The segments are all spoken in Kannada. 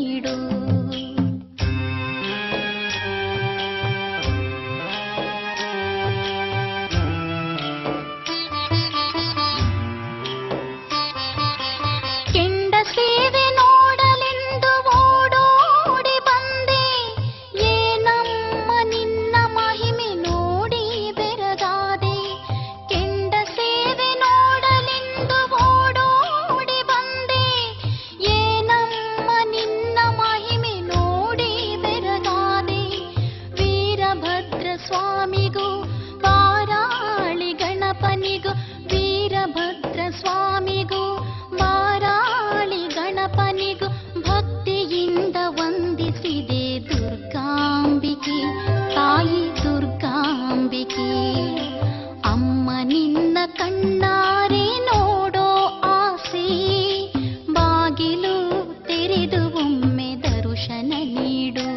ನೀಡು. ಸೇವೆ ನೋಡಲೆಂದು ಓಡೋಡಿ ಬಂದೆ, ಏನಮ್ಮ ನಿನ್ನ ಮಹಿಮೆ ನೋಡಿ ಬೆರಗಾದೆ. ಕೆಂಡ ಸೇವೆ ನೋಡಲೆಂದು ಓಡೋಡಿ ಬಂದೆ, ಏನಮ್ಮ ನಿನ್ನ ಮಹಿಮೆ ನೋಡಿ ಬೆರಗಾದೆ. ವೀರಭದ್ರ ಸ್ವಾಮಿಗೂ ಬಾರಾಳಿ ಗಣಪನಿಗೂ, ವೀರಭದ್ರ ಸ್ವಾಮಿಗೂ ಬಾರಾಳಿ ಗಣಪನಿಗೂ ಭಕ್ತಿಯಿಂದ ವಂದಿಸಿದೆ ದುರ್ಗಾಂಬಿಕೆ, ತಾಯಿ ದುರ್ಗಾಂಬಿಕೆ. ಅಮ್ಮ ನಿನ್ನ ಕಣ್ಣಾರೆ ನೋಡೋ ಆಸೆ, ಬಾಗಿಲು ತೆರೆದು ಒಮ್ಮೆ ದರ್ಶನ ನೀಡು.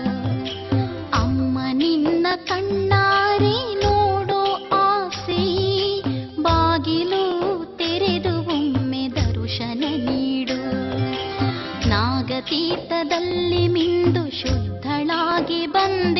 ಅಮ್ಮ ನಿನ್ನ ಕಣ್ಣಾರೆ ನೋಡೋ ಆಸೆ, ಬಾಗಿಲು ತೆರೆದು ಒಮ್ಮೆ ದರ್ಶನ ನೀಡು. ನಾಗತೀರ್ಥದಲ್ಲಿ ಮಿಂದು ಶುದ್ಧಳಾಗಿ ಬಂದೆ,